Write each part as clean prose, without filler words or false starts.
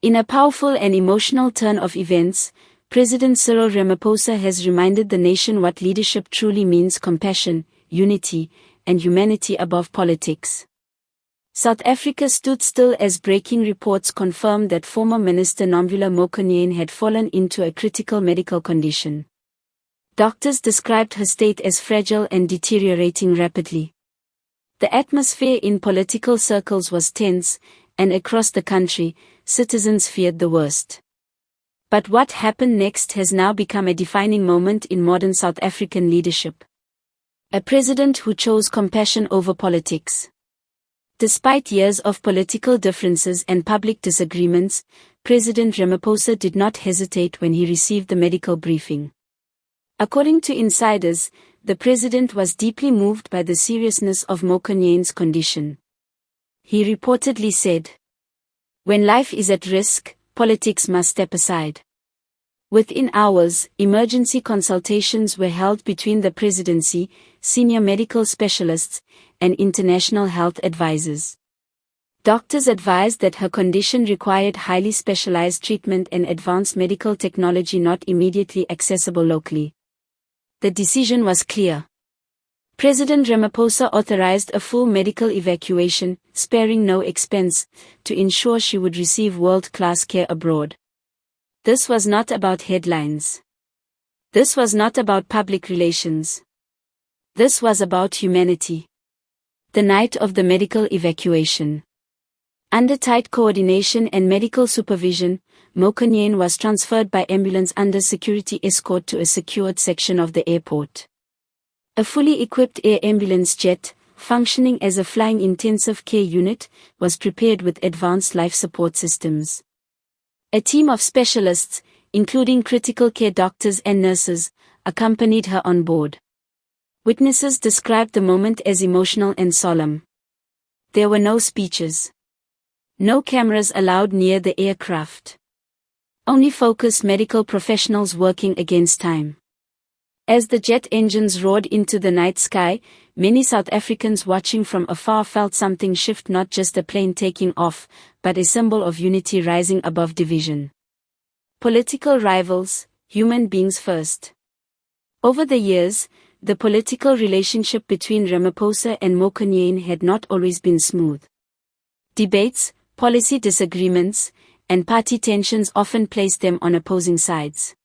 In a powerful and emotional turn of events, President Cyril Ramaphosa has reminded the nation what leadership truly means: compassion, unity, and humanity above politics. South Africa stood still as breaking reports confirmed that former Minister Nomvula Mokonyane had fallen into a critical medical condition. Doctors described her state as fragile and deteriorating rapidly. The atmosphere in political circles was tense, and across the country, citizens feared the worst. But what happened next has now become a defining moment in modern South African leadership. A president who chose compassion over politics. Despite years of political differences and public disagreements, President Ramaphosa did not hesitate when he received the medical briefing. According to insiders, the president was deeply moved by the seriousness of Mokonyane's condition. He reportedly said, "When life is at risk, politics must step aside." Within hours, emergency consultations were held between the presidency, senior medical specialists, and international health advisors. Doctors advised that her condition required highly specialized treatment and advanced medical technology not immediately accessible locally. The decision was clear. President Ramaphosa authorized a full medical evacuation, sparing no expense, to ensure she would receive world-class care abroad. This was not about headlines. This was not about public relations. This was about humanity. The night of the medical evacuation. Under tight coordination and medical supervision, Monkonyane was transferred by ambulance under security escort to a secured section of the airport. A fully equipped air ambulance jet, functioning as a flying intensive care unit, was prepared with advanced life support systems. A team of specialists, including critical care doctors and nurses, accompanied her on board. Witnesses described the moment as emotional and solemn. There were no speeches. No cameras allowed near the aircraft. Only focused medical professionals working against time. As the jet engines roared into the night sky, many South Africans watching from afar felt something shift, not just a plane taking off, but a symbol of unity rising above division. Political rivals, human beings first. Over the years, the political relationship between Ramaphosa and Monkonyane had not always been smooth. Debates, policy disagreements, and party tensions often placed them on opposing sides.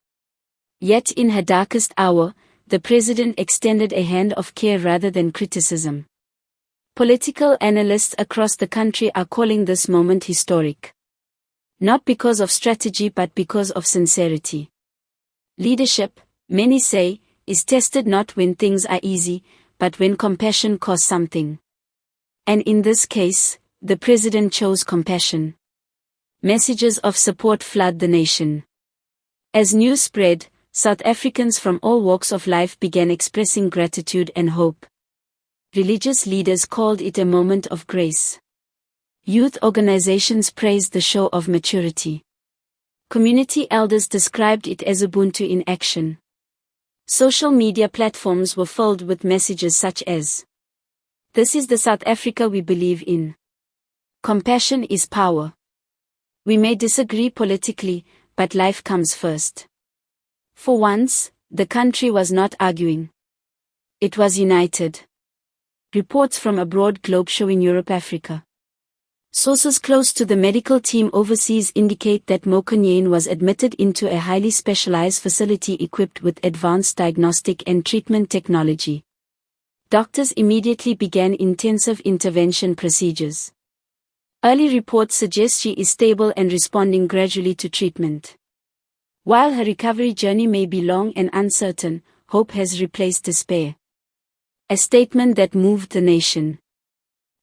Yet in her darkest hour, the president extended a hand of care rather than criticism. Political analysts across the country are calling this moment historic. Not because of strategy but because of sincerity. Leadership, many say, is tested not when things are easy, but when compassion costs something. And in this case, the president chose compassion. Messages of support flood the nation. As news spread, South Africans from all walks of life began expressing gratitude and hope. Religious leaders called it a moment of grace. Youth organizations praised the show of maturity. Community elders described it as Ubuntu in action. Social media platforms were filled with messages such as, "This is the South Africa we believe in. Compassion is power. We may disagree politically, but life comes first." For once, the country was not arguing. It was united. Reports from abroad globe showing Europe-Africa. Sources close to the medical team overseas indicate that Monkonyane was admitted into a highly specialized facility equipped with advanced diagnostic and treatment technology. Doctors immediately began intensive intervention procedures. Early reports suggest she is stable and responding gradually to treatment. While her recovery journey may be long and uncertain, hope has replaced despair. A statement that moved the nation.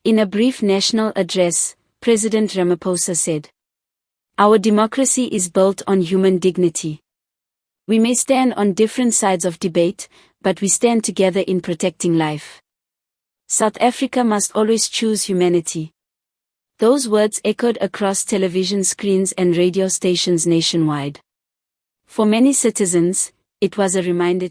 In a brief national address, President Ramaphosa said, "Our democracy is built on human dignity. We may stand on different sides of debate, but we stand together in protecting life. South Africa must always choose humanity." Those words echoed across television screens and radio stations nationwide. For many citizens, it was a reminder.